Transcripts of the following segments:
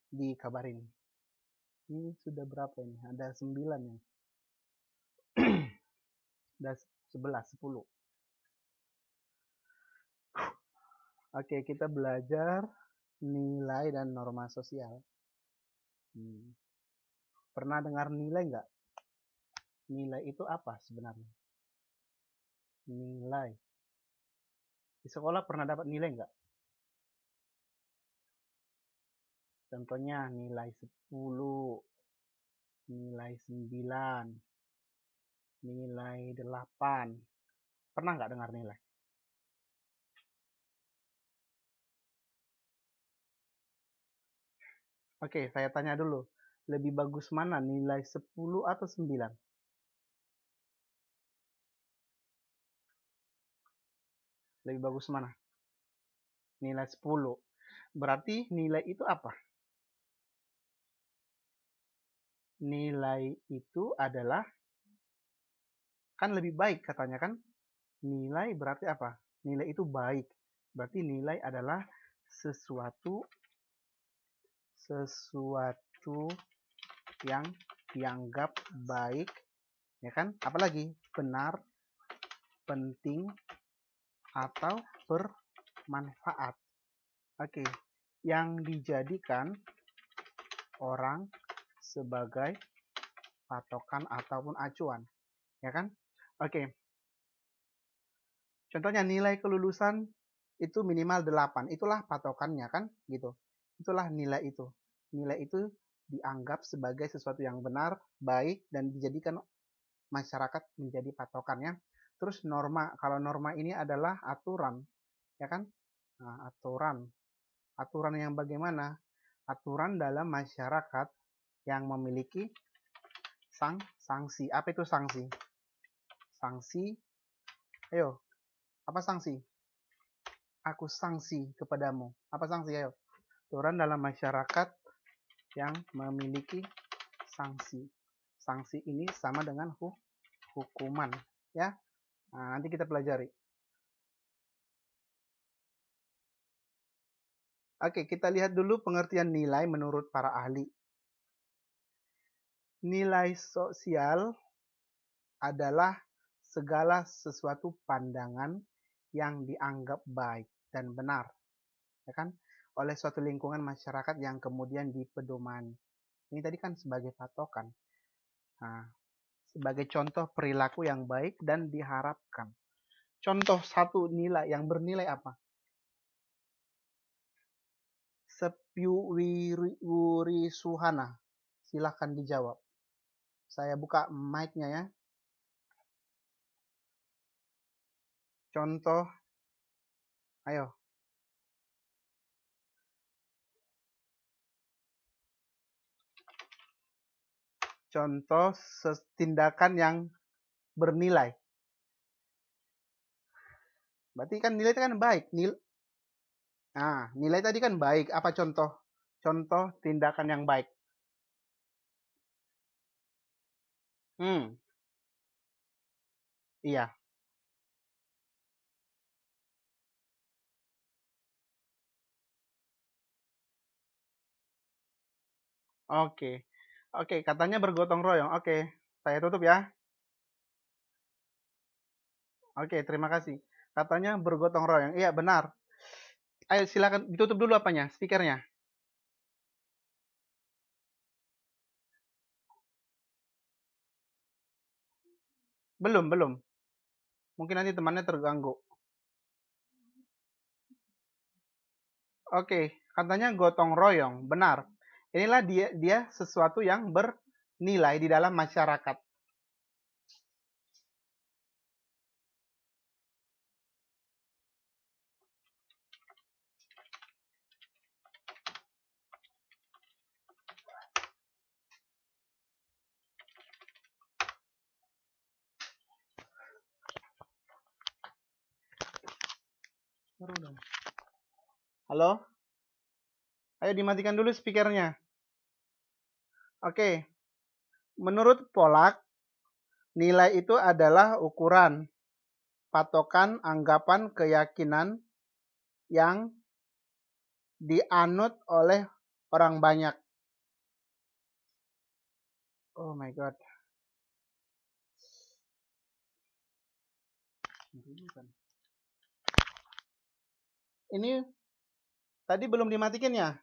dikabarin. Ini sudah berapa ini? Ada 9 ya. Ada 11, 10. Oke, kita belajar nilai dan norma sosial. Pernah dengar nilai nggak? Nilai itu apa sebenarnya? Nilai. Di sekolah pernah dapat nilai nggak? Contohnya nilai 10, nilai 9, nilai 8. Pernah nggak dengar nilai? Oke, saya tanya dulu. Lebih bagus mana, nilai 10 atau 9? Lebih bagus mana? Nilai 10. Berarti nilai itu apa? Nilai itu adalah, kan lebih baik katanya kan? Nilai berarti apa? Nilai itu baik. Berarti nilai adalah sesuatu yang dianggap baik, ya kan? Apalagi benar, penting, atau bermanfaat. Oke, yang dijadikan orang sebagai patokan ataupun acuan, ya kan? Oke. Contohnya nilai kelulusan itu minimal 8. Itulah patokannya kan, gitu. Itulah nilai itu. Nilai itu dianggap sebagai sesuatu yang benar, baik, dan dijadikan masyarakat menjadi patokannya. Terus norma, kalau norma ini adalah aturan, ya kan? Nah, aturan. Aturan yang bagaimana? Aturan dalam masyarakat yang memiliki sanksi. Apa itu sanksi? Sanksi, ayo, apa sanksi? Aku sanksi kepadamu. Apa sanksi? Ayo. Aturan dalam masyarakat yang memiliki sanksi. Sanksi ini sama dengan hukuman, ya. Nah, nanti kita pelajari. Oke, kita lihat dulu pengertian nilai menurut para ahli. Nilai sosial adalah segala sesuatu pandangan yang dianggap baik dan benar, ya kan, oleh suatu lingkungan masyarakat yang kemudian dipedomani. Ini tadi kan sebagai patokan. Nah, sebagai contoh perilaku yang baik dan diharapkan. Contoh satu nilai yang bernilai apa? Sepyu Wiri Suhana. Silahkan dijawab. Saya buka mic-nya ya. Contoh, ayo. Contoh tindakan yang bernilai. Berarti kan nilai itu kan baik. Nah, nilai tadi kan baik. Apa contoh? Contoh tindakan yang baik. Iya. Oke. Oke, katanya bergotong royong. Oke, saya tutup ya. Oke, terima kasih. Katanya bergotong royong. Iya, benar. Ayo silakan ditutup dulu apanya, speakernya. Belum. Mungkin nanti temannya terganggu. Oke, katanya gotong royong. Benar. Inilah dia sesuatu yang bernilai di dalam masyarakat. Halo? Ayo dimatikan dulu speakernya. Oke. Menurut Pollack, nilai itu adalah ukuran, patokan, anggapan, keyakinan yang dianut oleh orang banyak. Oh my god. Ini tadi belum dimatikan ya?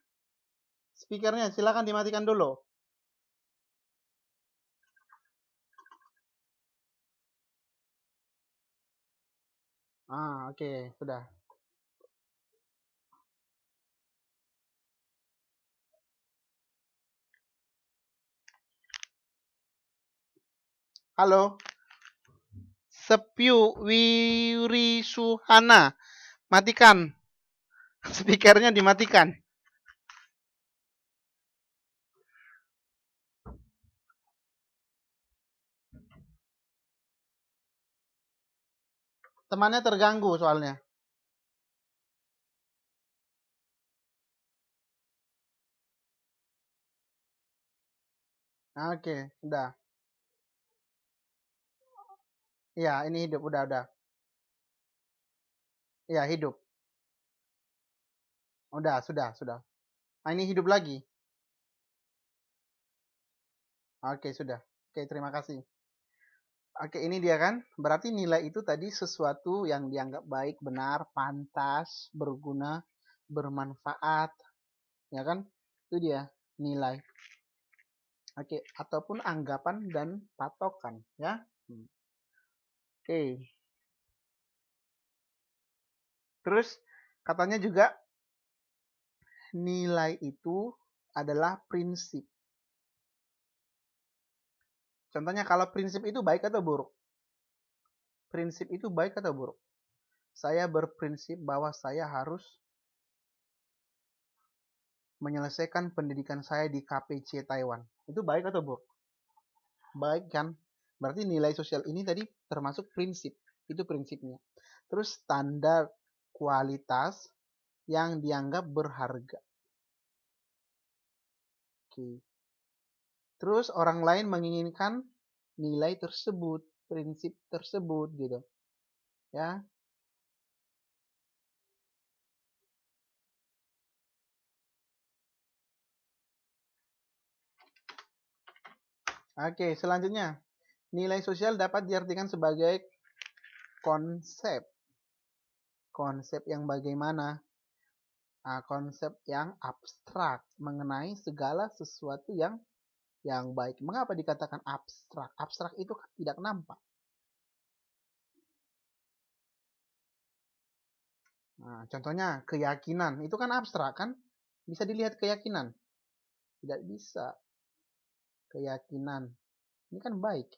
Speakernya silakan dimatikan dulu. Oke, sudah. Halo. Sepyu Wirisuhana. Matikan. Speakernya dimatikan. Temannya terganggu soalnya. Oke, udah. Iya, ini hidup, udah. Iya, hidup. Sudah. Nah, ini hidup lagi. Oke, sudah. Oke, terima kasih. Oke, ini dia kan. Berarti nilai itu tadi sesuatu yang dianggap baik, benar, pantas, berguna, bermanfaat. Ya kan? Itu dia nilai. Oke, ataupun anggapan dan patokan. Ya. Oke. Terus katanya juga nilai itu adalah prinsip. Contohnya kalau prinsip itu baik atau buruk? Prinsip itu baik atau buruk? Saya berprinsip bahwa saya harus menyelesaikan pendidikan saya di KPC Taiwan. Itu baik atau buruk? Baik kan? Berarti nilai sosial ini tadi termasuk prinsip. Itu prinsipnya. Terus standar kualitas yang dianggap berharga. Oke. Terus orang lain menginginkan nilai tersebut, prinsip tersebut gitu. Ya. Oke, selanjutnya. Nilai sosial dapat diartikan sebagai konsep. Konsep yang bagaimana? Konsep yang abstrak mengenai segala sesuatu yang baik. Mengapa dikatakan abstrak? Abstrak itu kan tidak nampak. Contohnya keyakinan, itu kan abstrak kan? Bisa dilihat keyakinan? Tidak bisa. Keyakinan. Ini kan baik.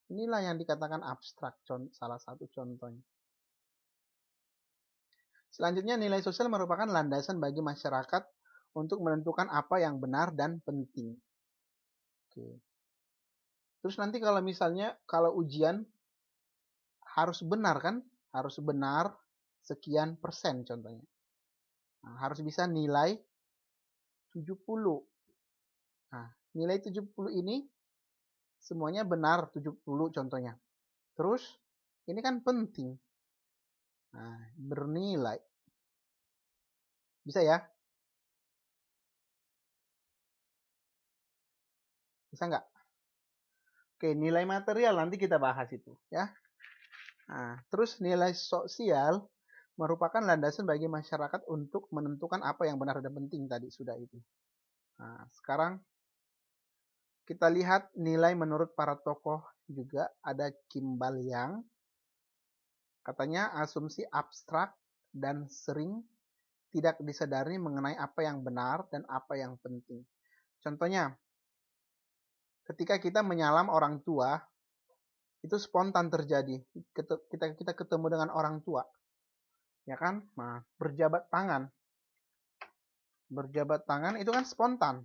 Inilah yang dikatakan abstrak, salah satu contohnya. Selanjutnya, nilai sosial merupakan landasan bagi masyarakat untuk menentukan apa yang benar dan penting. Oke. Terus nanti kalau misalnya, kalau ujian harus benar kan? Harus benar sekian persen contohnya. Harus bisa nilai 70. Nah, nilai 70 ini semuanya benar 70 contohnya. Terus, ini kan penting. Bernilai. Bisa ya? Bisa nggak? Oke, nilai material nanti kita bahas itu ya. Terus nilai sosial merupakan landasan bagi masyarakat untuk menentukan apa yang benar dan penting tadi sudah itu. Sekarang kita lihat nilai menurut para tokoh juga ada Kim Bal-yang. Katanya asumsi abstrak dan sering tidak disadari mengenai apa yang benar dan apa yang penting. Contohnya, ketika kita menyalam orang tua, itu spontan terjadi. Kita ketemu dengan orang tua, ya kan? Berjabat tangan. Berjabat tangan itu kan spontan.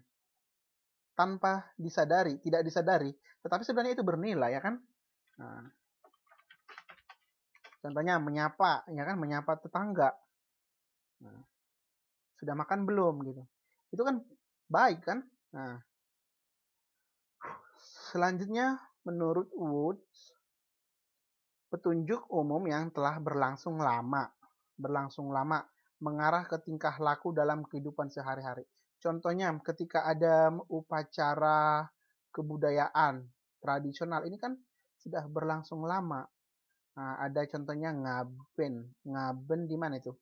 Tanpa disadari, tidak disadari. Tetapi sebenarnya itu bernilai, ya kan? Contohnya menyapa, ya kan? Menyapa tetangga. Sudah makan belum gitu. Itu kan baik kan? Selanjutnya menurut Woods, petunjuk umum yang telah berlangsung lama mengarah ke tingkah laku dalam kehidupan sehari-hari. Contohnya ketika ada upacara kebudayaan tradisional, ini kan sudah berlangsung lama. Nah, ada contohnya ngaben. Ngaben di mana itu?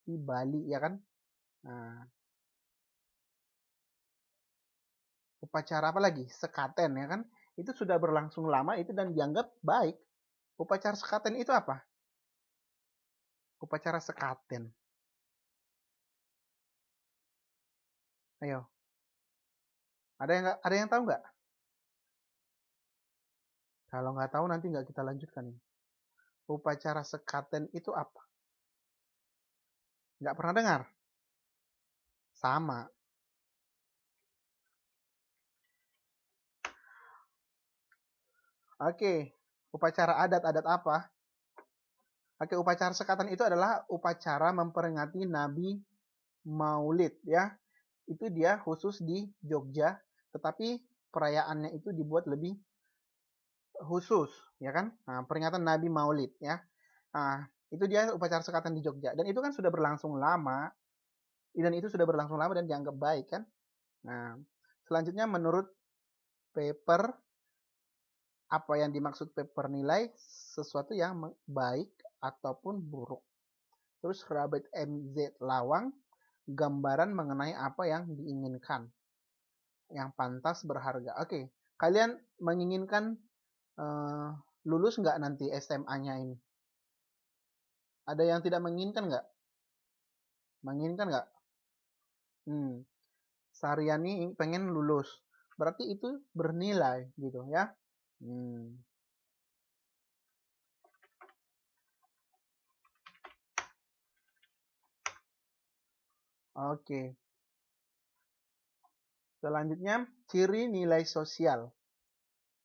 Di Bali, ya kan? Nah, upacara apa lagi? Sekaten, ya kan? Itu sudah berlangsung lama itu dan dianggap baik. Upacara sekaten itu apa? Upacara sekaten. Ayo, ada yang tahu nggak? Kalau nggak tahu nanti nggak kita lanjutkan. Upacara sekaten itu apa? Nggak pernah dengar? Sama. Oke, upacara adat apa? Oke, upacara sekaten itu adalah upacara memperingati Nabi Maulid ya. Itu dia khusus di Jogja, tetapi perayaannya itu dibuat lebih khusus, ya kan? Nah, peringatan Nabi Maulid ya. Nah, itu dia upacara sekaten di Jogja dan itu kan sudah berlangsung lama dan dianggap baik kan. Nah, selanjutnya menurut paper apa yang dimaksud paper nilai sesuatu yang baik ataupun buruk. Terus Robert MZ Lawang, gambaran mengenai apa yang diinginkan, yang pantas berharga. Oke, kalian menginginkan lulus nggak nanti SMA-nya ini? Ada yang tidak menginginkan nggak? Menginginkan nggak? Saryani pengen lulus. Berarti itu bernilai gitu ya. Hmm. Oke. Selanjutnya, ciri nilai sosial.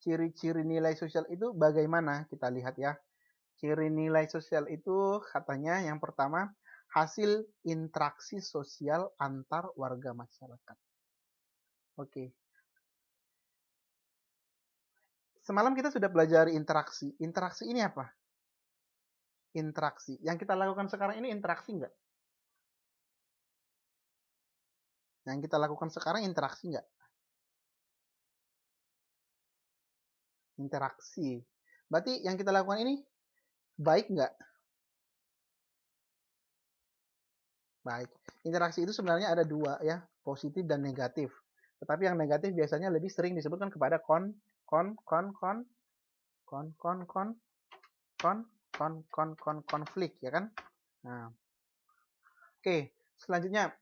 Ciri-ciri nilai sosial itu bagaimana? Kita lihat ya. Ciri nilai sosial itu katanya yang pertama, hasil interaksi sosial antar warga masyarakat. Oke. Semalam kita sudah belajar interaksi. Interaksi ini apa? Interaksi. Yang kita lakukan sekarang ini interaksi nggak? Yang kita lakukan sekarang interaksi nggak? Interaksi. Berarti yang kita lakukan ini baik nggak? Baik. Interaksi itu sebenarnya ada dua ya, positif dan negatif. Tetapi yang negatif biasanya lebih sering disebutkan kepada konflik ya kan? Nah, oke, selanjutnya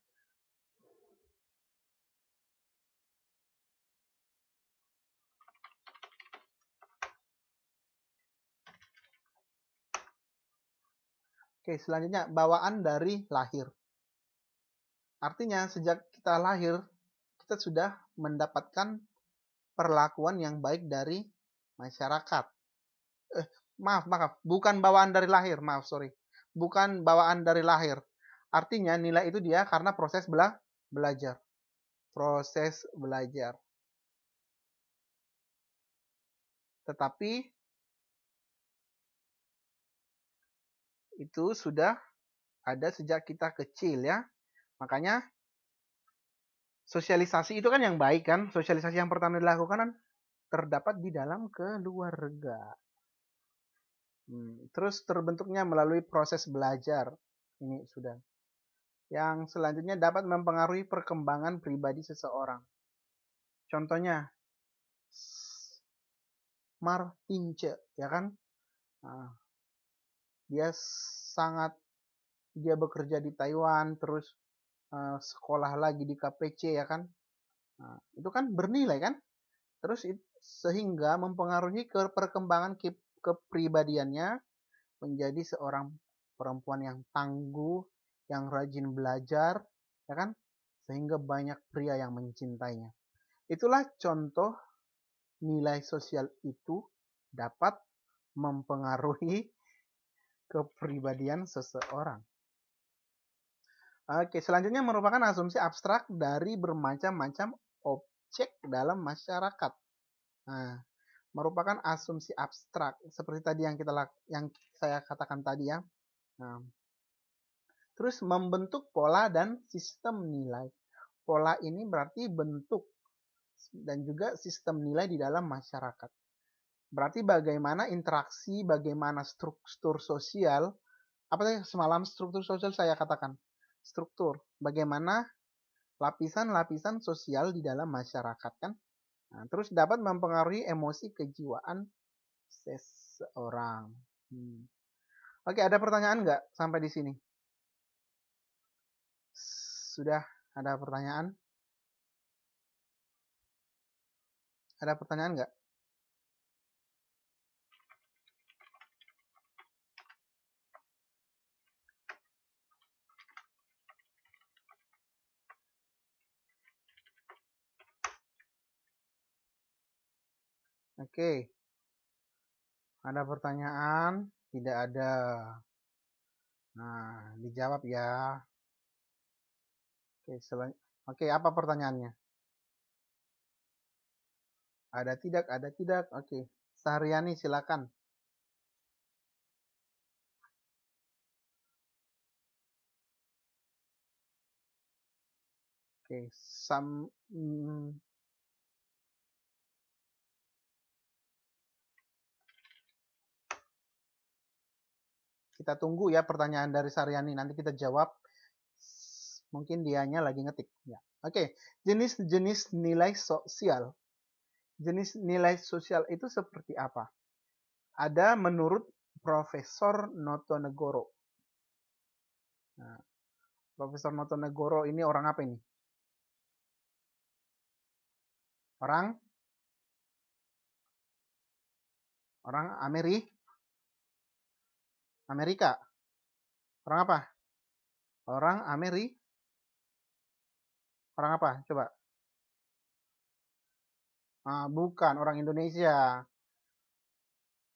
bawaan dari lahir. Artinya sejak kita lahir kita sudah mendapatkan perlakuan yang baik dari masyarakat. Maaf, bukan bawaan dari lahir, maaf, sorry. Bukan bawaan dari lahir. Artinya nilai itu dia karena proses belajar. Proses belajar. Tetapi itu sudah ada sejak kita kecil ya. Makanya sosialisasi itu kan yang baik kan. Sosialisasi yang pertama dilakukan kan terdapat di dalam keluarga. Terus terbentuknya melalui proses belajar. Ini sudah. Yang selanjutnya dapat mempengaruhi perkembangan pribadi seseorang. Contohnya Martinche, ya kan? Nah, dia bekerja di Taiwan, terus sekolah lagi di KPC, ya kan? Nah, itu kan bernilai kan? Terus sehingga mempengaruhi ke perkembangan kepribadiannya menjadi seorang perempuan yang tangguh, yang rajin belajar, ya kan? Sehingga banyak pria yang mencintainya. Itulah contoh nilai sosial itu dapat mempengaruhi kepribadian seseorang. Oke, selanjutnya merupakan asumsi abstrak dari bermacam-macam objek dalam masyarakat. Nah, merupakan asumsi abstrak seperti tadi yang saya katakan tadi ya. Nah, terus membentuk pola dan sistem nilai. Pola ini berarti bentuk dan juga sistem nilai di dalam masyarakat. Berarti bagaimana interaksi, bagaimana struktur sosial, apa tadi semalam struktur sosial saya katakan? Struktur, bagaimana lapisan-lapisan sosial di dalam masyarakat kan? Nah, terus dapat mempengaruhi emosi kejiwaan seseorang. Oke, ada pertanyaan nggak sampai di sini? Sudah ada pertanyaan? Ada pertanyaan nggak? Oke, ada pertanyaan? Tidak ada. Nah, dijawab ya. Oke, apa pertanyaannya? Ada tidak? Ada tidak? Oke. Sahriani silakan. Oke, kita tunggu ya pertanyaan dari Sahriani. Nanti kita jawab. Mungkin dianya lagi ngetik. Ya. Oke, jenis-jenis nilai sosial. Jenis nilai sosial itu seperti apa? Ada menurut Profesor Notonegoro. Nah, Profesor Notonegoro ini orang apa ini? Orang Amerika. Orang apa? Orang Orang apa? Coba. Bukan orang Indonesia.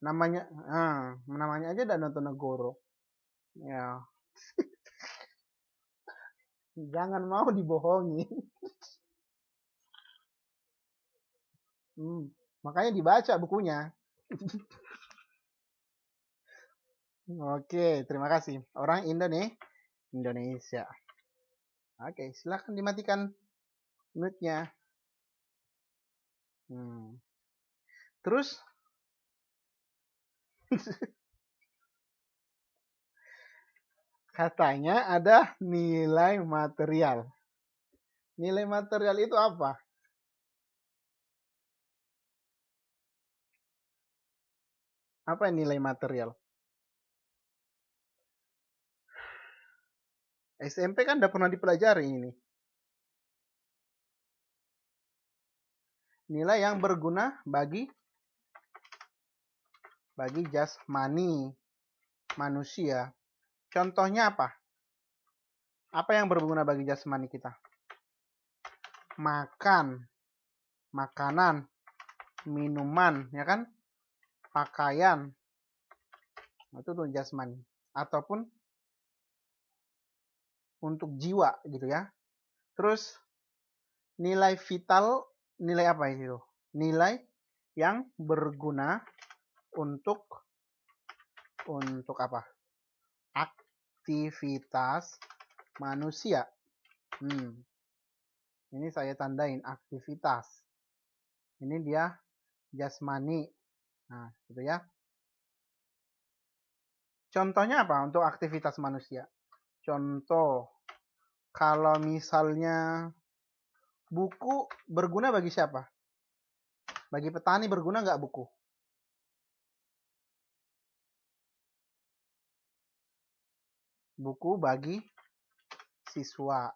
Namanya aja Danau Negoro. Ya, jangan mau dibohongi. Makanya dibaca bukunya. Oke, terima kasih. Orang Indonesia. Oke, silakan dimatikan mute-nya. Terus katanya ada nilai material. Nilai material itu apa? Apa nilai material? SMP kan udah pernah dipelajari ini. Nilai yang berguna bagi jasmani manusia. Contohnya apa? Apa yang berguna bagi jasmani kita? Makanan, minuman, ya kan? Pakaian. Itu tuh jasmani. Ataupun untuk jiwa gitu ya. Terus nilai vital, nilai apa itu? Nilai yang berguna untuk apa? Aktivitas manusia. Ini saya tandain aktivitas. Ini dia jasmani. Nah, gitu ya. Contohnya apa untuk aktivitas manusia? Contoh, kalau misalnya buku berguna bagi siapa? Bagi petani berguna nggak buku? Buku bagi siswa.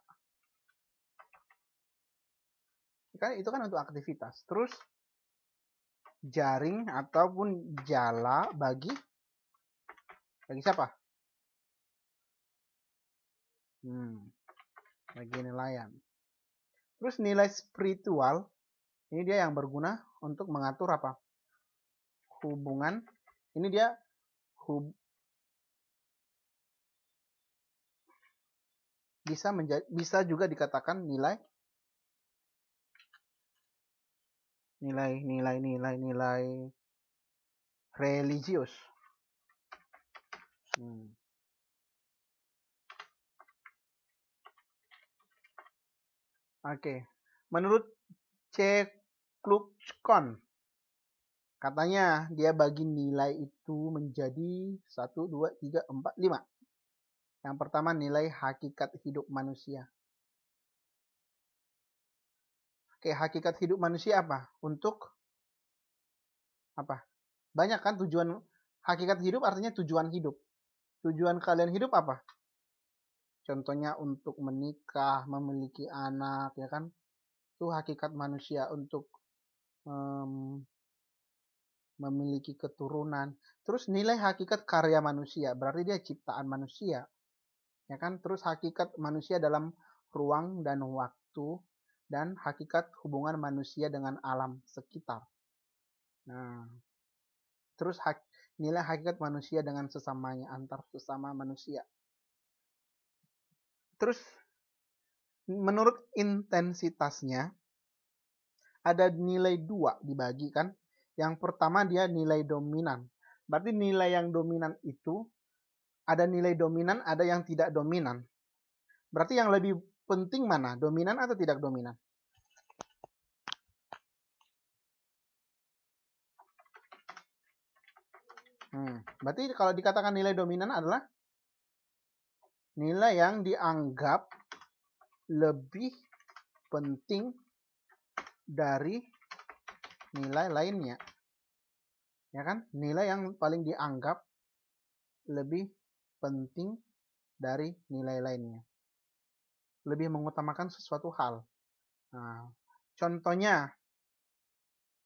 Itu kan untuk aktivitas. Terus jaring ataupun jala bagi siapa? Bagi nelayan. Terus nilai spiritual, ini dia yang berguna untuk mengatur apa? Hubungan. Ini dia bisa juga dikatakan nilai religius. Oke. Menurut Ceklukon, katanya dia bagi nilai itu menjadi 1, 2, 3, 4, 5. Yang pertama nilai hakikat hidup manusia. Oke, hakikat hidup manusia apa? Untuk apa? Banyak kan tujuan, hakikat hidup artinya tujuan hidup. Tujuan kalian hidup apa? Contohnya untuk menikah, memiliki anak, ya kan? Itu hakikat manusia untuk memiliki keturunan. Terus nilai hakikat karya manusia, berarti dia ciptaan manusia. Ya kan? Terus hakikat manusia dalam ruang dan waktu, dan hakikat hubungan manusia dengan alam sekitar. Nah, terus nilai hakikat manusia dengan sesamanya, antar sesama manusia. Terus menurut intensitasnya ada nilai 2 dibagi kan. Yang pertama dia nilai dominan. Berarti nilai yang dominan itu ada nilai dominan, ada yang tidak dominan. Berarti yang lebih penting mana? Dominan atau tidak dominan? Berarti kalau dikatakan nilai dominan adalah nilai yang dianggap lebih penting dari nilai lainnya. Ya kan? Nilai yang paling dianggap lebih penting dari nilai lainnya. Lebih mengutamakan sesuatu hal. Nah, contohnya,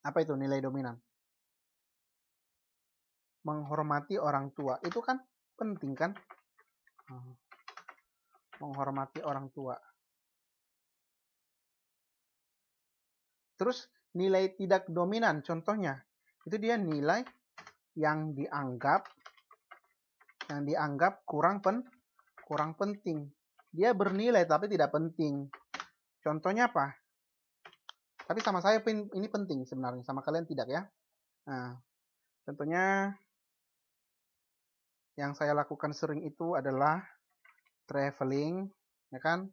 apa itu nilai dominan? Menghormati orang tua. Itu kan penting kan? Menghormati orang tua. Terus nilai tidak dominan, contohnya. Itu dia nilai yang dianggap kurang penting. Dia bernilai tapi tidak penting. Contohnya apa? Tapi sama saya ini penting sebenarnya, sama kalian tidak ya. Nah, contohnya yang saya lakukan sering itu adalah traveling, ya kan?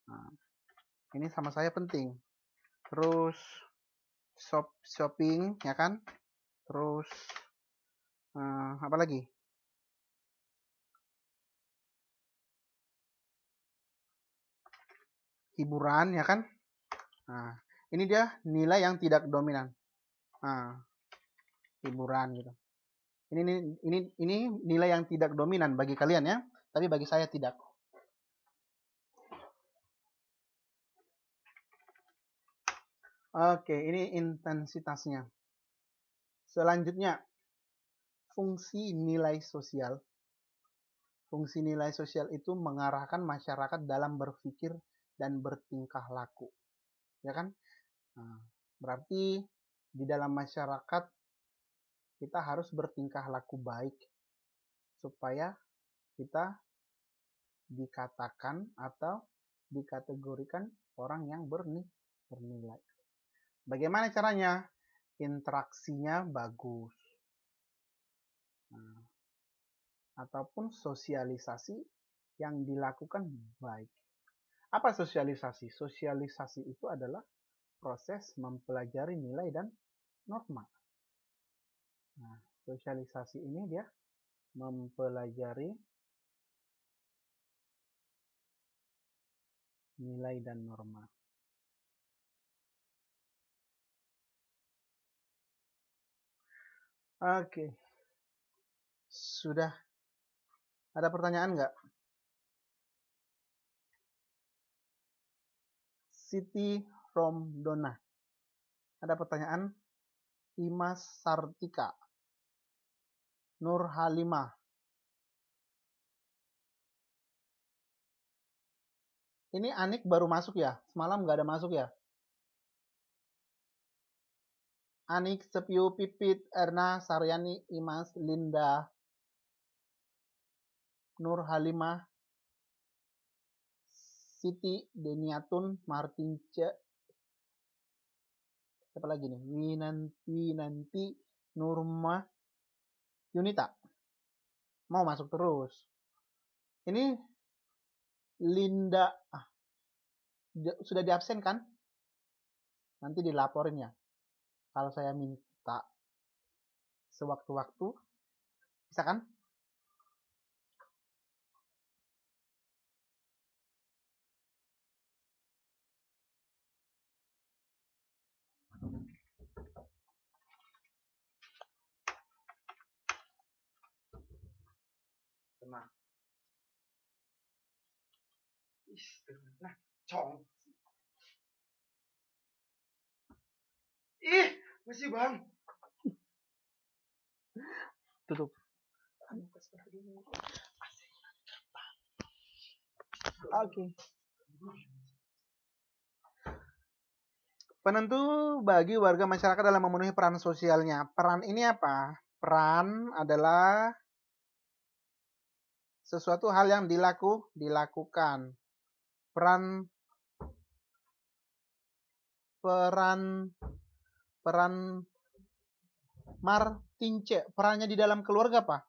Nah, ini sama saya penting. Terus shopping, ya kan? Terus apa lagi? Hiburan, ya kan? Nah, ini dia nilai yang tidak dominan. Nah, hiburan gitu. Ini nilai yang tidak dominan bagi kalian ya, tapi bagi saya tidak. Oke, ini intensitasnya. Selanjutnya, fungsi nilai sosial. Fungsi nilai sosial itu mengarahkan masyarakat dalam berpikir dan bertingkah laku. Ya kan? Nah, berarti di dalam masyarakat kita harus bertingkah laku baik supaya kita dikatakan atau dikategorikan orang yang bernilai. Bagaimana caranya? Interaksinya bagus. Nah, ataupun sosialisasi yang dilakukan baik. Apa sosialisasi? Sosialisasi itu adalah proses mempelajari nilai dan norma. Nah, sosialisasi ini dia mempelajari nilai dan norma. Oke. Sudah ada pertanyaan nggak? Siti Romdona. Ada pertanyaan? Imas Sartika. Nur Halimah. Ini Anik baru masuk ya? Semalam nggak ada masuk ya? Anik, Sepio, Pipit, Erna, Saryani, Imas, Linda, Nur Halimah, Siti, Deniatun, Martince, siapa lagi nih? Winanti, Nurma, Yunita. Mau masuk terus. Ini Linda, Sudah diabsen kan? Nanti dilaporin ya. Kalau saya minta sewaktu-waktu, bisa kan? Tenang. Nah, cong. Ih, masih bang. Tutup. Oke. Penentu bagi warga masyarakat dalam memenuhi peran sosialnya. Peran ini apa? Peran adalah sesuatu hal yang dilakukan. Peran Martince, perannya di dalam keluarga apa?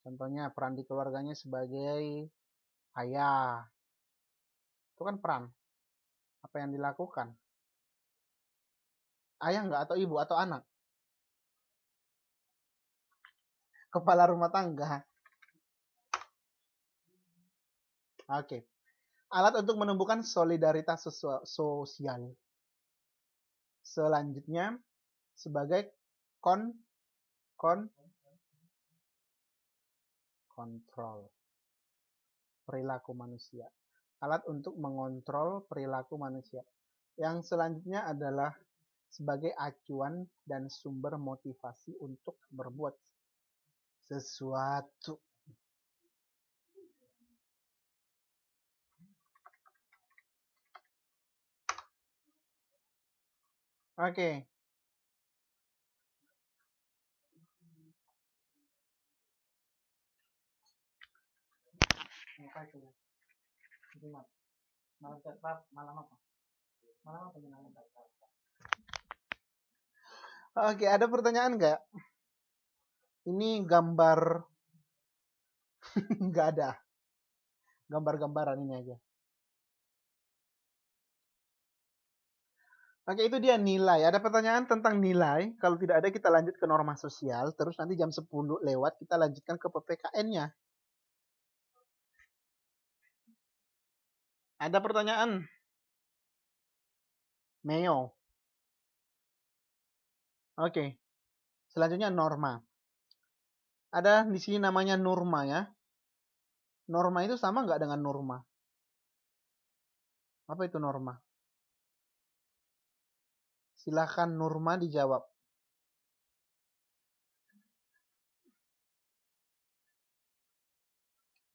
Contohnya peran di keluarganya sebagai ayah. Itu kan peran. Apa yang dilakukan? Ayah enggak atau ibu atau anak? Kepala rumah tangga. Oke. Alat untuk menumbuhkan solidaritas sosial. Selanjutnya sebagai kontrol perilaku manusia. Alat untuk mengontrol perilaku manusia. Yang selanjutnya adalah sebagai acuan dan sumber motivasi untuk berbuat sesuatu. Oke. Oke, ada pertanyaan nggak? Ini gambar nggak ada. Gambar-gambaran ini aja. Oke, itu dia nilai. Ada pertanyaan tentang nilai. Kalau tidak ada, kita lanjut ke norma sosial. Terus nanti jam 10 lewat, kita lanjutkan ke PPKN-nya. Ada pertanyaan? Meo. Oke. Selanjutnya norma. Ada di sini namanya norma ya. Norma itu sama nggak dengan norma? Apa itu norma? Silahkan Nurma dijawab.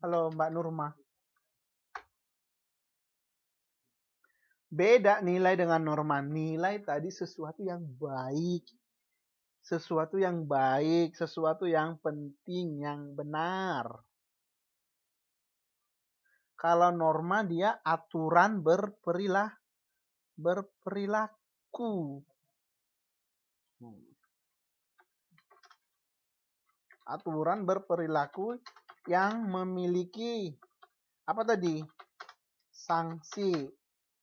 Halo Mbak Nurma. Beda nilai dengan norma. Nilai tadi sesuatu yang baik. Sesuatu yang baik, sesuatu yang penting, yang benar. Kalau norma dia aturan berperilaku. Aturan berperilaku yang memiliki apa tadi? Sanksi.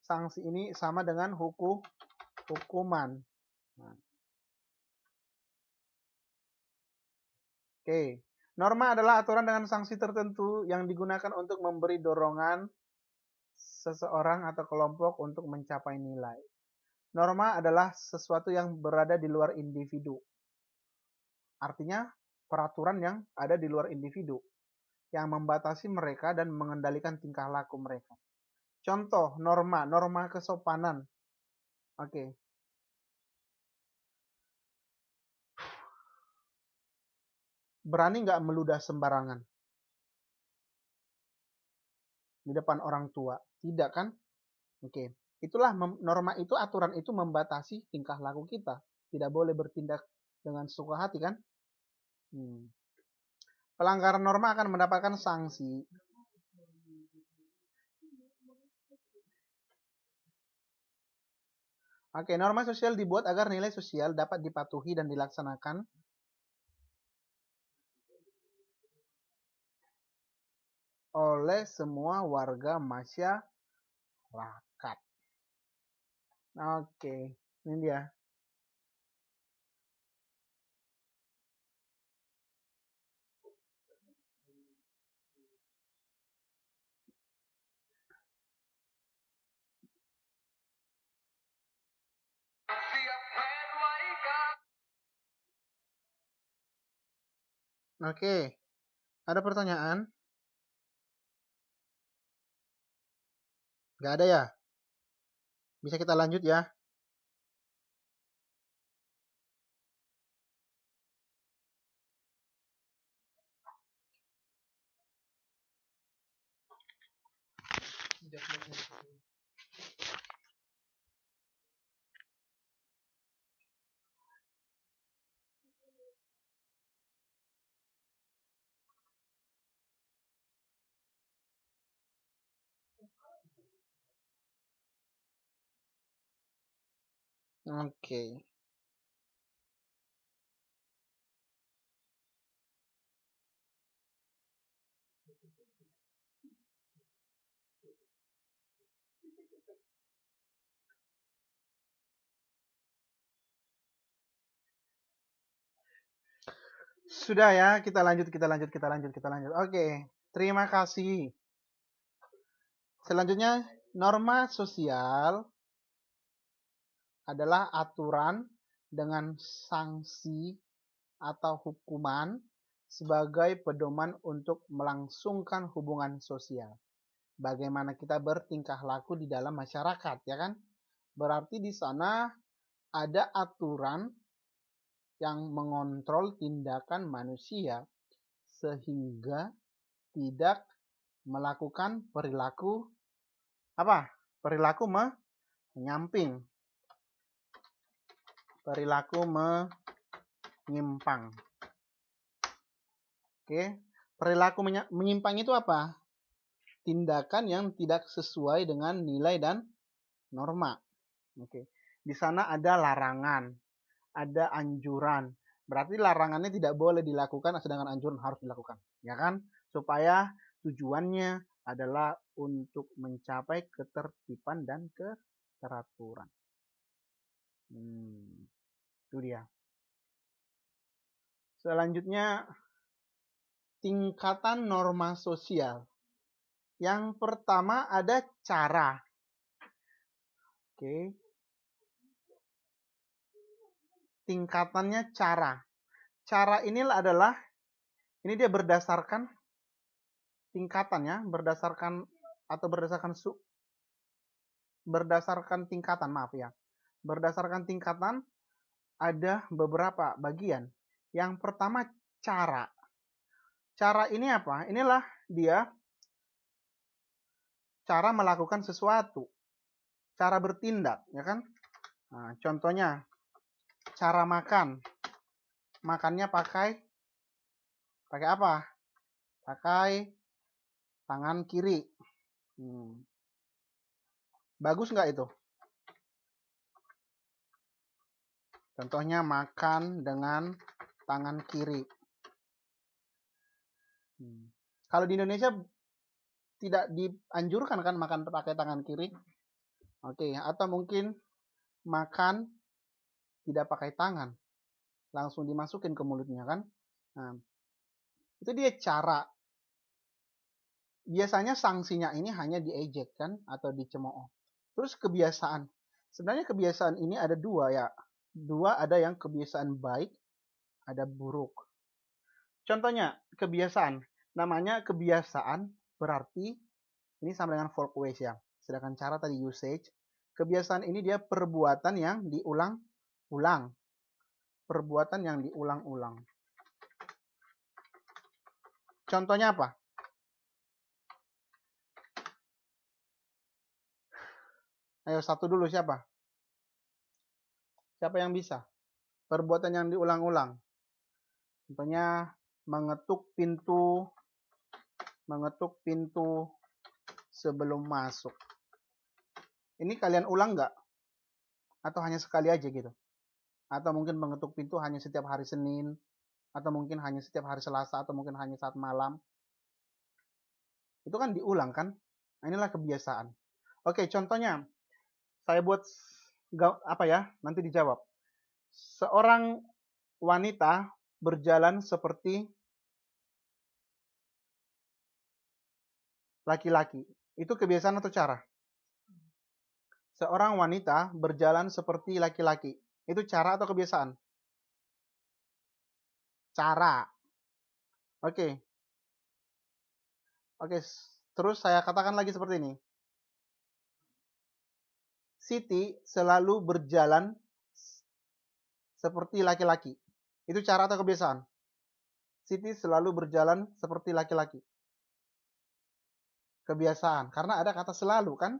Sanksi ini sama dengan hukuman. Nah. Oke. Norma adalah aturan dengan sanksi tertentu yang digunakan untuk memberi dorongan seseorang atau kelompok untuk mencapai nilai. Norma adalah sesuatu yang berada di luar individu. Artinya peraturan yang ada di luar individu yang membatasi mereka dan mengendalikan tingkah laku mereka. Contoh norma kesopanan. Oke. Berani nggak meludah sembarangan di depan orang tua? Tidak kan? Oke. Itulah norma itu, aturan itu membatasi tingkah laku kita. Tidak boleh bertindak dengan suka hati kan? Pelanggaran norma akan mendapatkan sanksi. Oke, norma sosial dibuat agar nilai sosial dapat dipatuhi dan dilaksanakan oleh oleh semua warga masyarakat. Oke, ini dia. Oke, ada pertanyaan? Nggak ada ya? Bisa kita lanjut ya? Oke. Sudah ya, kita lanjut. Oke, terima kasih. Selanjutnya, norma sosial adalah aturan dengan sanksi atau hukuman sebagai pedoman untuk melangsungkan hubungan sosial. Bagaimana kita bertingkah laku di dalam masyarakat, ya kan? Berarti di sana ada aturan yang mengontrol tindakan manusia sehingga tidak melakukan perilaku apa? Perilaku menyamping, perilaku menyimpang. Oke, perilaku menyimpang itu apa? Tindakan yang tidak sesuai dengan nilai dan norma. Oke, di sana ada larangan, ada anjuran. Berarti larangannya tidak boleh dilakukan, sedangkan anjuran harus dilakukan, ya kan? Supaya tujuannya adalah untuk mencapai ketertiban dan keteraturan. Itu dia. Selanjutnya, tingkatan norma sosial. Yang pertama ada cara. Oke. Tingkatannya cara. Cara inilah adalah, ini dia berdasarkan tingkatannya, berdasarkan tingkatan, maaf ya. Berdasarkan tingkatan ada beberapa bagian. Yang pertama cara. Cara ini apa? Inilah dia cara melakukan sesuatu. Cara bertindak, ya kan? Nah, contohnya cara makan. Makannya pakai apa? Pakai tangan kiri. Bagus nggak itu? Contohnya makan dengan tangan kiri. Kalau di Indonesia tidak dianjurkan kan makan pakai tangan kiri. Oke, atau mungkin makan tidak pakai tangan. Langsung dimasukin ke mulutnya kan. Nah, itu dia cara. Biasanya sanksinya ini hanya diejek kan atau dicemooh. Terus kebiasaan. Sebenarnya kebiasaan ini ada dua ya. Dua, ada yang kebiasaan baik, ada buruk. Contohnya kebiasaan. Namanya kebiasaan berarti ini sama dengan verb ways ya. Sedangkan cara tadi usage. Kebiasaan ini dia perbuatan yang diulang-ulang. Perbuatan yang diulang-ulang. Contohnya apa? Ayo satu dulu, siapa? Siapa yang bisa? Perbuatan yang diulang-ulang. Contohnya mengetuk pintu sebelum masuk. Ini kalian ulang nggak? Atau hanya sekali aja gitu? Atau mungkin mengetuk pintu hanya setiap hari Senin, atau mungkin hanya setiap hari Selasa, atau mungkin hanya saat malam. Itu kan diulang kan? Nah, inilah kebiasaan. Oke, contohnya saya buat apa ya? Nanti dijawab. Seorang wanita berjalan seperti laki-laki. Itu kebiasaan atau cara? Seorang wanita berjalan seperti laki-laki. Itu cara atau kebiasaan? Cara. Oke. Oke, terus saya katakan lagi seperti ini. Siti selalu berjalan seperti laki-laki. Itu cara atau kebiasaan? Siti selalu berjalan seperti laki-laki. Kebiasaan. Karena ada kata selalu kan?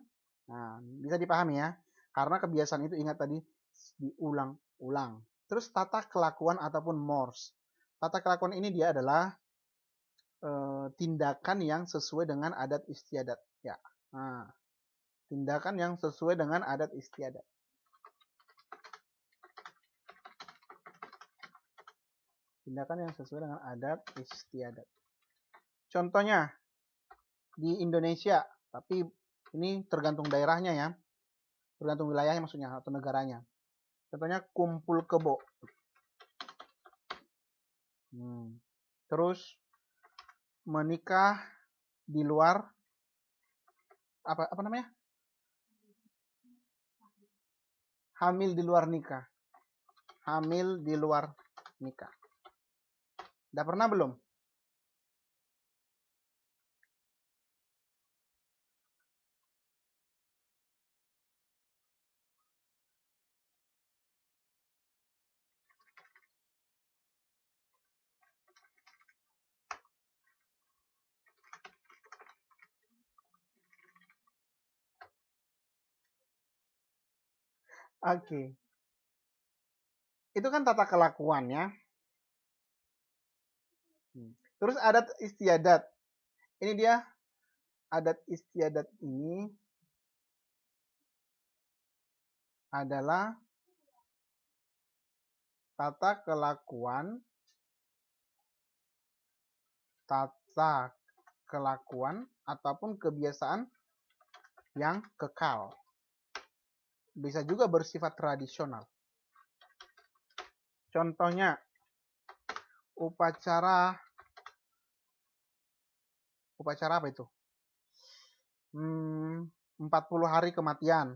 Nah, bisa dipahami ya. Karena kebiasaan itu ingat tadi diulang-ulang. Terus tata kelakuan ataupun mores. Tata kelakuan ini dia adalah tindakan yang sesuai dengan adat istiadat. Ya. Nah, tindakan yang sesuai dengan adat istiadat. Tindakan yang sesuai dengan adat istiadat. Contohnya di Indonesia, tapi ini tergantung daerahnya ya. Tergantung wilayahnya maksudnya atau negaranya. Contohnya kumpul kebo. Terus menikah di luar apa namanya? Hamil di luar nikah. Hamil di luar nikah. Udah pernah belum? Oke. Itu kan tata kelakuan ya. Terus adat istiadat. Ini dia adat istiadat ini adalah tata kelakuan ataupun kebiasaan yang kekal. Bisa juga bersifat tradisional. Contohnya upacara apa itu? 40 hari kematian.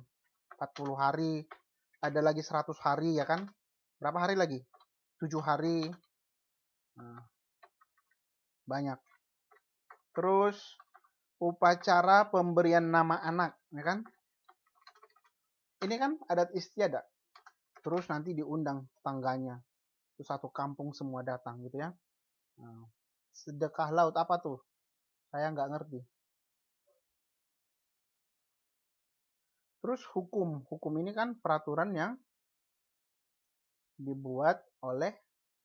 40 hari, ada lagi 100 hari ya kan? Berapa hari lagi? 7 hari. Nah, banyak. Terus upacara pemberian nama anak, ya kan? Ini kan adat istiadat. Terus nanti diundang tetangganya. Terus satu kampung semua datang gitu ya. Nah, sedekah laut apa tuh? Saya nggak ngerti. Terus hukum. Hukum ini kan peraturan yang dibuat oleh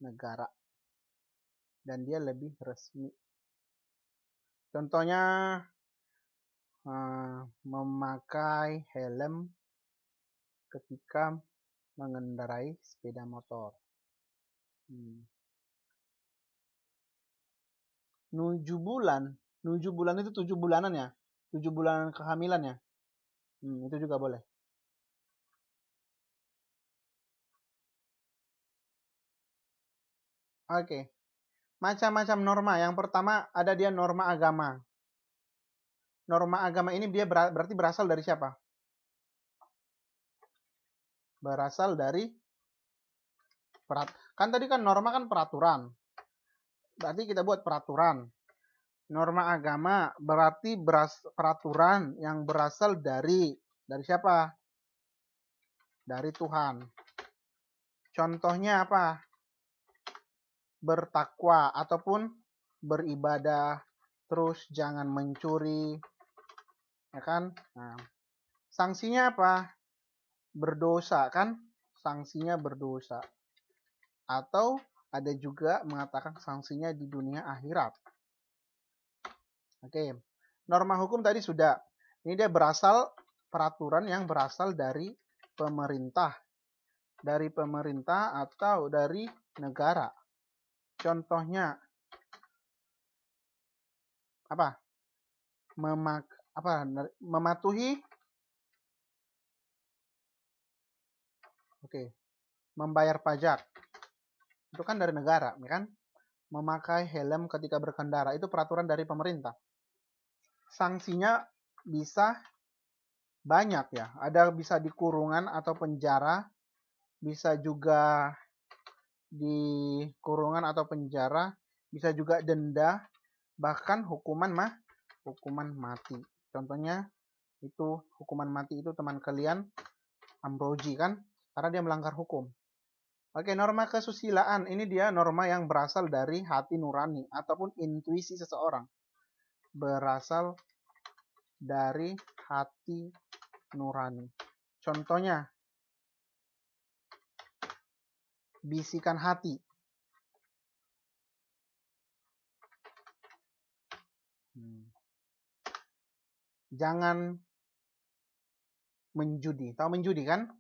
negara. Dan dia lebih resmi. Contohnya memakai helm ketika mengendarai sepeda motor. 7 bulan. 7 bulan itu 7 bulanan ya? 7 bulanan kehamilan ya? Itu juga boleh. Oke. Macam-macam norma. Yang pertama ada dia norma agama. Norma agama ini dia berarti berasal dari siapa? Berasal dari kan tadi kan norma kan peraturan. Berarti kita buat peraturan. Norma agama berarti peraturan yang berasal dari siapa? Dari Tuhan. Contohnya apa? Bertakwa ataupun beribadah, terus jangan mencuri, ya kan? Nah, sanksinya apa? Berdosa kan? Sanksinya berdosa. Atau ada juga mengatakan sanksinya di dunia akhirat. Oke. Norma hukum tadi sudah. Ini dia peraturan yang berasal dari pemerintah. Dari pemerintah atau dari negara. Contohnya apa? mematuhi, membayar pajak. Itu kan dari negara, ya kan? Memakai helm ketika berkendara, itu peraturan dari pemerintah. Sanksinya bisa banyak ya. Ada bisa di kurungan atau penjara, bisa juga di kurungan atau penjara, bisa juga denda, bahkan hukuman mati. Contohnya itu hukuman mati itu teman kalian Ambroji kan, karena dia melanggar hukum. Oke, norma kesusilaan ini dia norma yang berasal dari hati nurani ataupun intuisi seseorang. Berasal dari hati nurani. Contohnya, bisikan hati. Jangan menjudi. Tahu menjudi kan?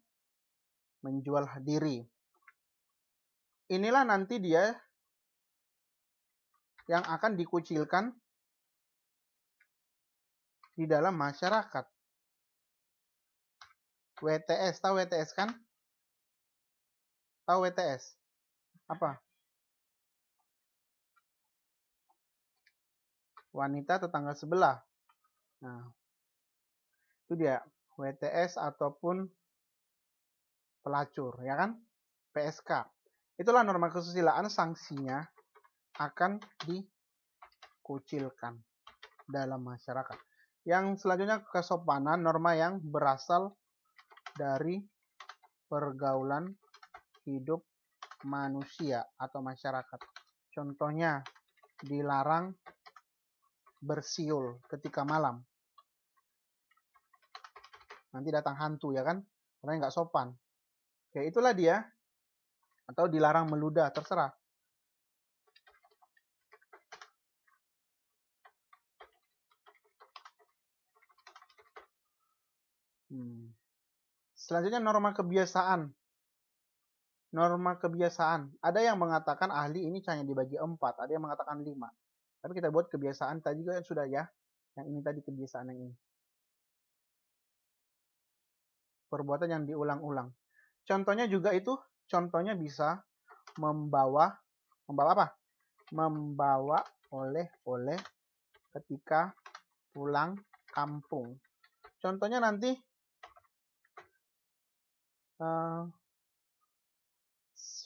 Menjual diri. Inilah nanti dia yang akan dikucilkan di dalam masyarakat. WTS, tahu WTS kan? Tahu WTS? Apa? Wanita tetangga sebelah. Nah, itu dia WTS ataupun pelacur, ya kan? PSK. Itulah norma kesusilaan, sanksinya akan dikucilkan dalam masyarakat. Yang selanjutnya kesopanan, norma yang berasal dari pergaulan hidup manusia atau masyarakat. Contohnya, dilarang bersiul ketika malam. Nanti datang hantu ya kan? Karena nggak sopan. Oke, itulah dia. Atau dilarang meludah, terserah. Selanjutnya norma kebiasaan. Norma kebiasaan. Ada yang mengatakan ahli ini hanya dibagi 4, ada yang mengatakan 5. Tapi kita buat kebiasaan tadi juga sudah ya. Yang ini tadi kebiasaan yang ini. Perbuatan yang diulang-ulang. Contohnya juga itu, contohnya bisa membawa apa? Membawa oleh-oleh ketika pulang kampung. Contohnya nanti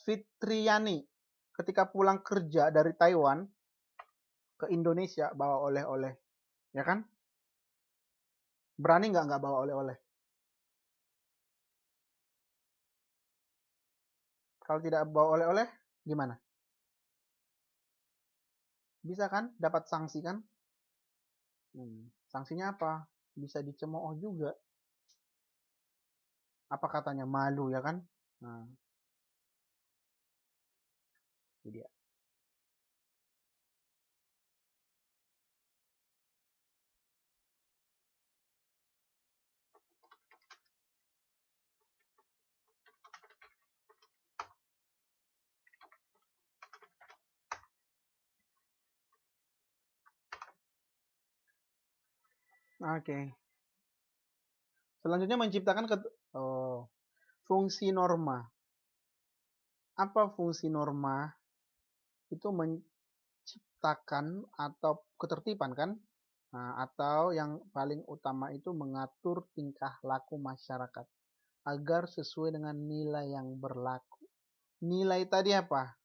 Fitriani ketika pulang kerja dari Taiwan ke Indonesia bawa oleh-oleh, ya kan? Berani nggak bawa oleh-oleh? Kalau tidak bawa oleh-oleh, gimana? Bisa kan? Dapat sanksi kan? Sanksinya apa? Bisa dicemooh juga. Apa katanya? Malu ya kan? Nah, itu dia. Oke. Selanjutnya menciptakan fungsi norma. Apa fungsi norma? Itu menciptakan atau ketertiban kan? Nah, atau yang paling utama itu mengatur tingkah laku masyarakat agar sesuai dengan nilai yang berlaku. Nilai tadi apa?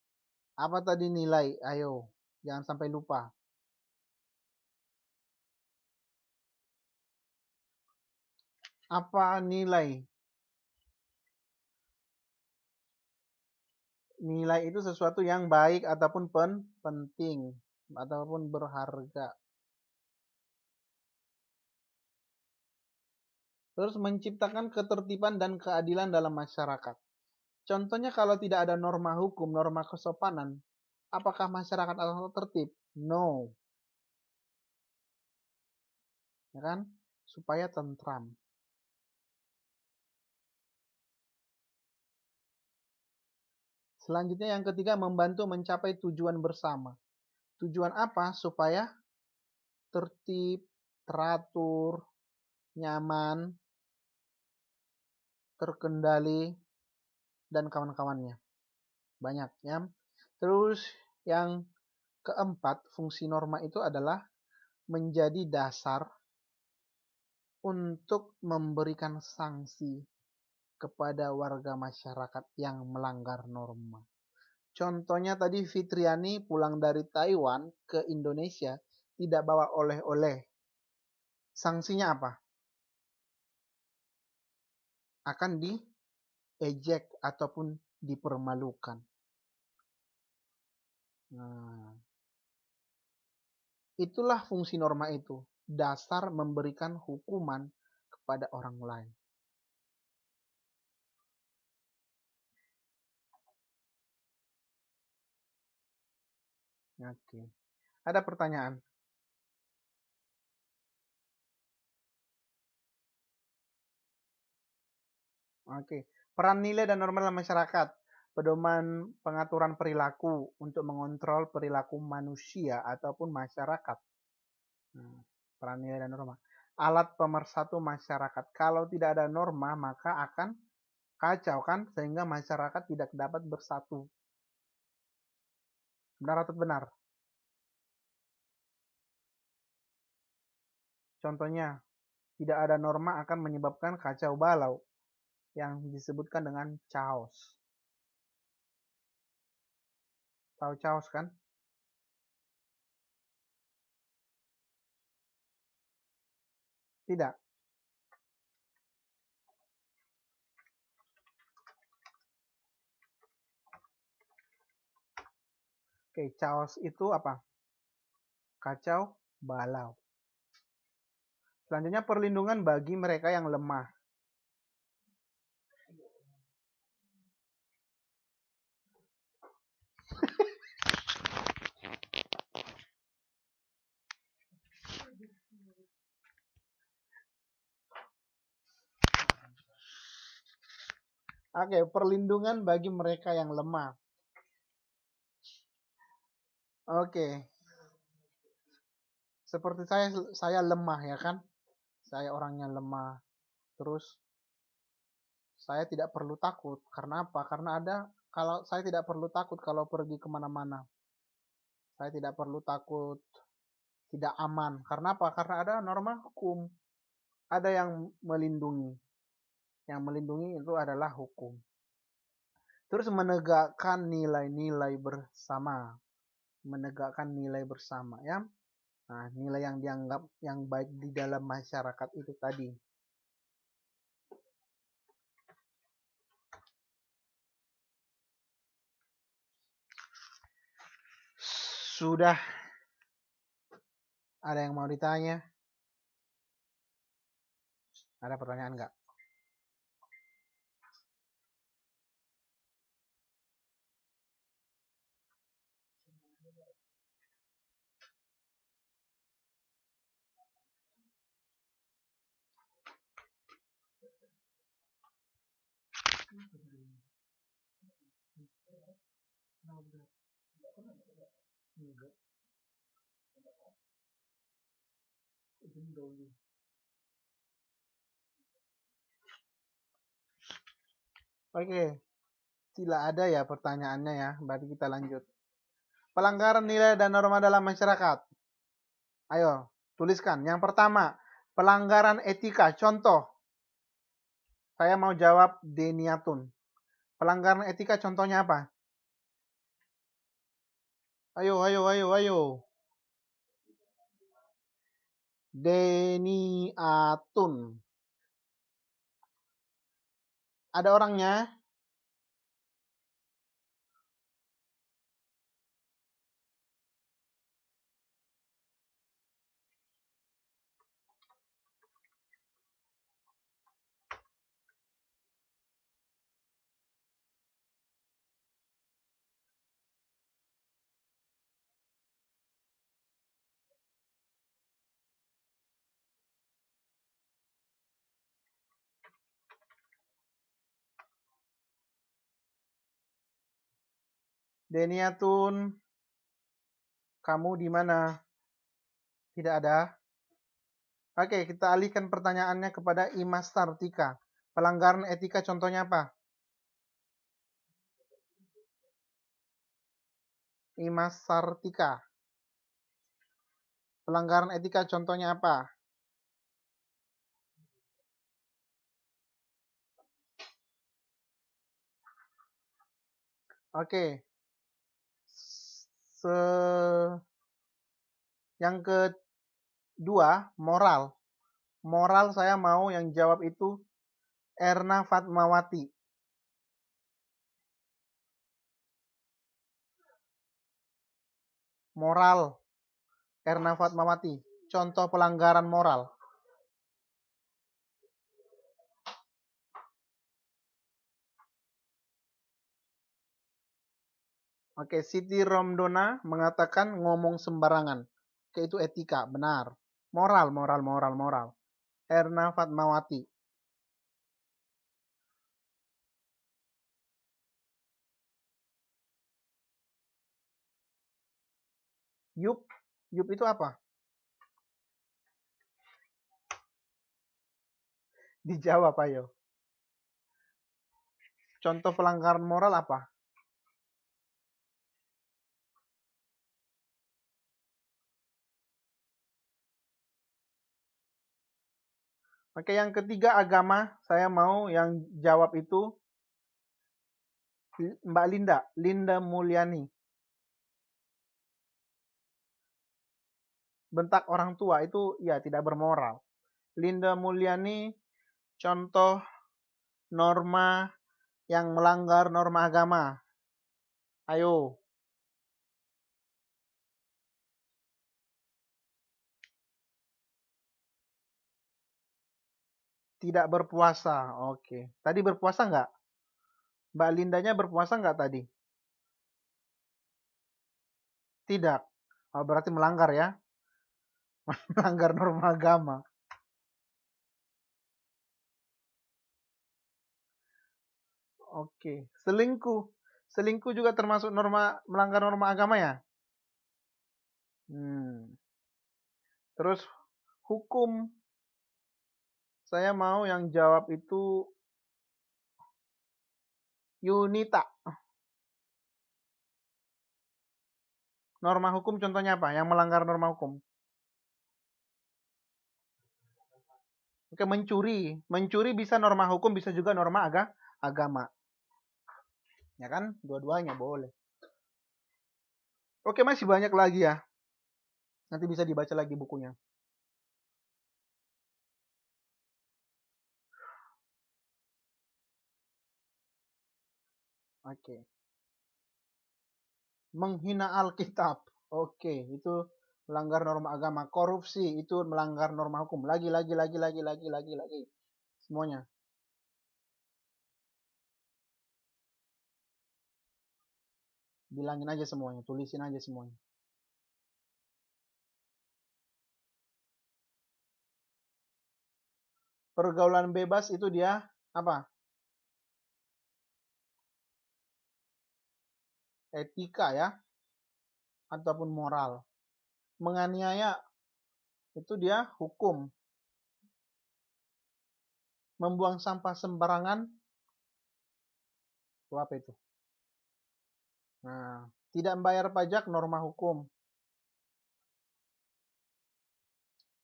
Apa tadi nilai? Ayo, jangan sampai lupa. Apa nilai? Nilai itu sesuatu yang baik ataupun penting ataupun berharga. Terus menciptakan ketertiban dan keadilan dalam masyarakat. Contohnya kalau tidak ada norma hukum, norma kesopanan, apakah masyarakat akan tertib? No. Ya kan? Supaya tentram. Selanjutnya yang ketiga, membantu mencapai tujuan bersama. Tujuan apa? Supaya tertib, teratur, nyaman, terkendali, dan kawan-kawannya. Banyak ya. Terus yang keempat, fungsi norma itu adalah menjadi dasar untuk memberikan sanksi kepada warga masyarakat yang melanggar norma. Contohnya tadi Fitriani pulang dari Taiwan ke Indonesia tidak bawa oleh-oleh. Sanksinya apa? Akan diejek ataupun dipermalukan. Nah, itulah fungsi norma itu. Dasar memberikan hukuman kepada orang lain. Oke. Ada pertanyaan? Oke. Peran nilai dan norma dalam masyarakat. Pedoman pengaturan perilaku untuk mengontrol perilaku manusia ataupun masyarakat. Peran nilai dan norma. Alat pemersatu masyarakat. Kalau tidak ada norma, maka akan kacau kan, sehingga masyarakat tidak dapat bersatu. Benar atau benar? Contohnya, tidak ada norma akan menyebabkan kacau balau yang disebutkan dengan chaos. Tahu chaos kan? Tidak. Oke, chaos itu apa? Kacau balau. Selanjutnya perlindungan bagi mereka yang lemah. Oke, perlindungan bagi mereka yang lemah. Oke. Seperti saya lemah ya kan? Saya orangnya lemah. Terus saya tidak perlu takut. Karena apa? Karena kalau saya tidak perlu takut kalau pergi kemana-mana. Saya tidak perlu takut tidak aman. Karena apa? Karena ada norma hukum. Ada yang melindungi. Yang melindungi itu adalah hukum. Terus menegakkan nilai-nilai bersama. Menegakkan nilai bersama ya. Nah, nilai yang dianggap yang baik di dalam masyarakat itu tadi. Sudah ada yang mau ditanya? Ada pertanyaan nggak? Oke, tidak ada ya pertanyaannya ya. Berarti kita lanjut. Pelanggaran nilai dan norma dalam masyarakat. Ayo, tuliskan. Yang pertama, pelanggaran etika. Contoh. Saya mau jawab Deniatun. Pelanggaran etika contohnya apa? Ayo, ayo, ayo, ayo. Deniatun. Ada orangnya? Deniatun, kamu di mana? Tidak ada. Oke, kita alihkan pertanyaannya kepada Imas Sartika. Pelanggaran etika contohnya apa? Imas Sartika. Pelanggaran etika contohnya apa? Oke. Se yang kedua, moral. Moral saya mau yang jawab itu Erna Fatmawati. Moral. Erna Fatmawati. Contoh pelanggaran moral. Oke, Siti Romdona mengatakan ngomong sembarangan. Oke, itu etika, benar. Moral, moral, moral, moral. Erna Fatmawati. Yup, yup itu apa? Dijawab ayo. Contoh pelanggaran moral apa? Oke, yang ketiga agama. Saya mau yang jawab itu Mbak Linda, Linda Mulyani. Bentak orang tua itu ya tidak bermoral. Linda Mulyani contoh norma yang melanggar norma agama. Ayo. Tidak berpuasa. Oke. Tadi berpuasa nggak? Mbak Lindanya berpuasa nggak tadi? Tidak. Oh, berarti melanggar ya. Melanggar norma agama. Oke. Selingkuh. Selingkuh juga termasuk melanggar norma agama ya? Hmm. Terus hukum. Saya mau yang jawab itu Yunita. Norma hukum contohnya apa? Yang melanggar norma hukum. Oke, mencuri. Mencuri bisa norma hukum, bisa juga norma agama. Ya kan? Dua-duanya boleh. Oke, masih banyak lagi ya. Nanti bisa dibaca lagi bukunya. Oke. Menghina Alkitab. Oke, itu melanggar norma agama. Korupsi itu melanggar norma hukum. Lagi. Semuanya. Bilangin aja semuanya, tulisin aja semuanya. Pergaulan bebas itu dia apa? Etika ya, ataupun moral. Menganiaya itu dia hukum. Membuang sampah sembarangan itu apa itu? Nah, tidak membayar pajak norma hukum.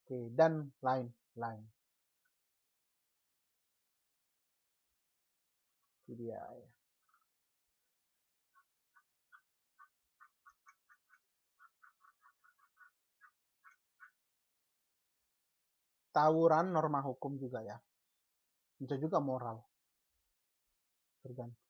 Oke, dan lain-lain. Itu dia ya. Tawuran norma hukum juga ya. Bisa juga moral. Tergantung.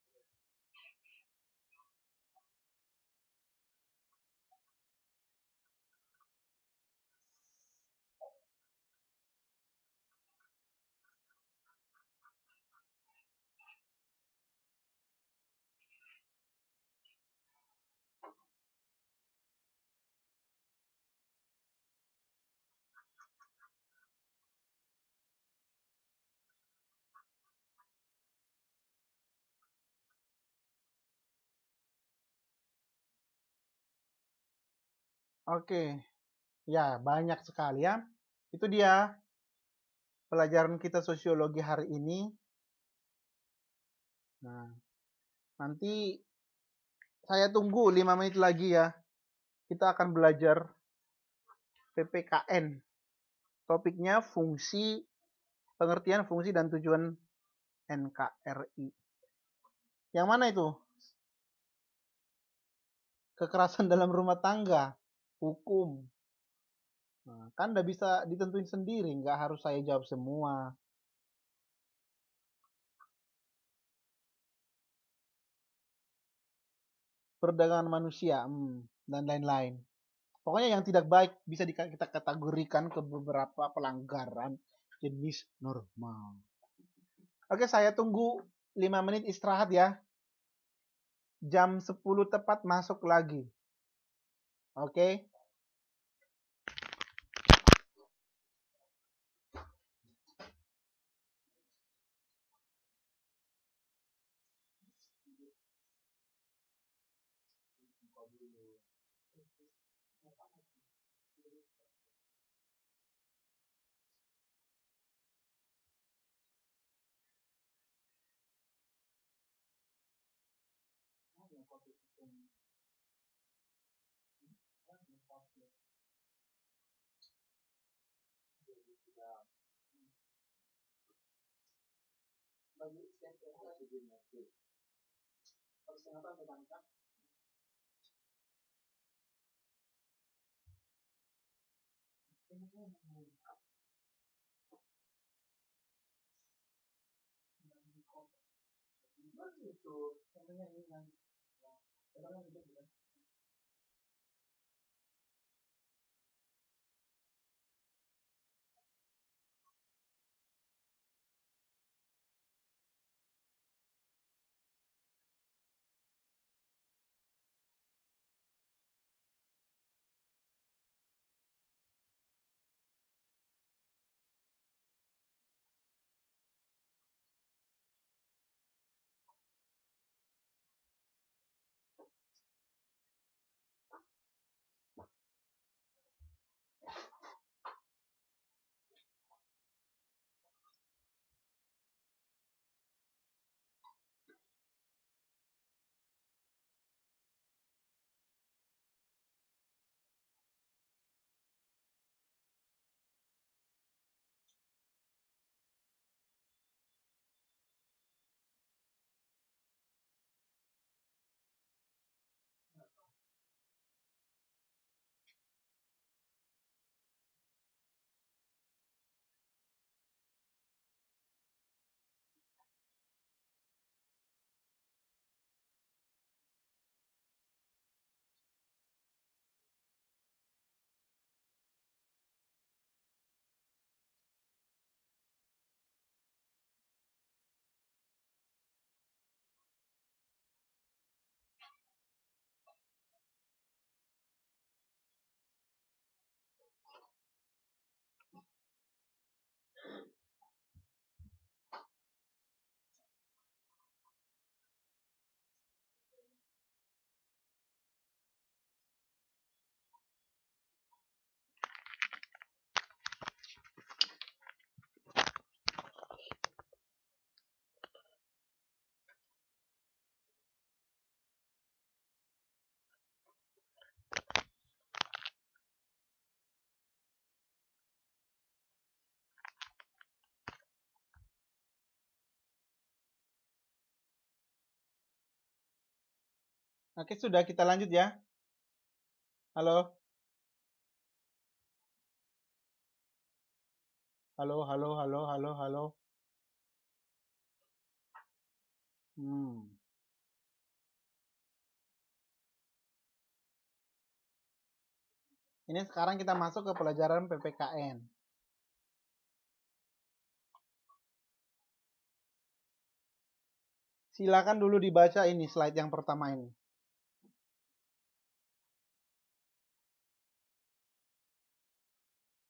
Oke, ya banyak sekali ya. Itu dia pelajaran kita sosiologi hari ini. Nah, nanti saya tunggu 5 menit lagi ya. Kita akan belajar PPKN. Topiknya fungsi, pengertian fungsi dan tujuan NKRI. Yang mana itu? Kekerasan dalam rumah tangga, hukum. Nah, kan udah bisa ditentuin sendiri, nggak harus saya jawab semua. Perdagangan manusia, dan lain-lain. Pokoknya yang tidak baik bisa kita kategorikan ke beberapa pelanggaran jenis normal. Oke, saya tunggu 5 menit istirahat ya. Jam 10 tepat masuk lagi. Oke. Oke, sudah kita lanjut ya. Halo. Halo, halo, halo, halo, halo. Ini sekarang kita masuk ke pelajaran PPKN. Silakan dulu dibaca ini slide yang pertama ini.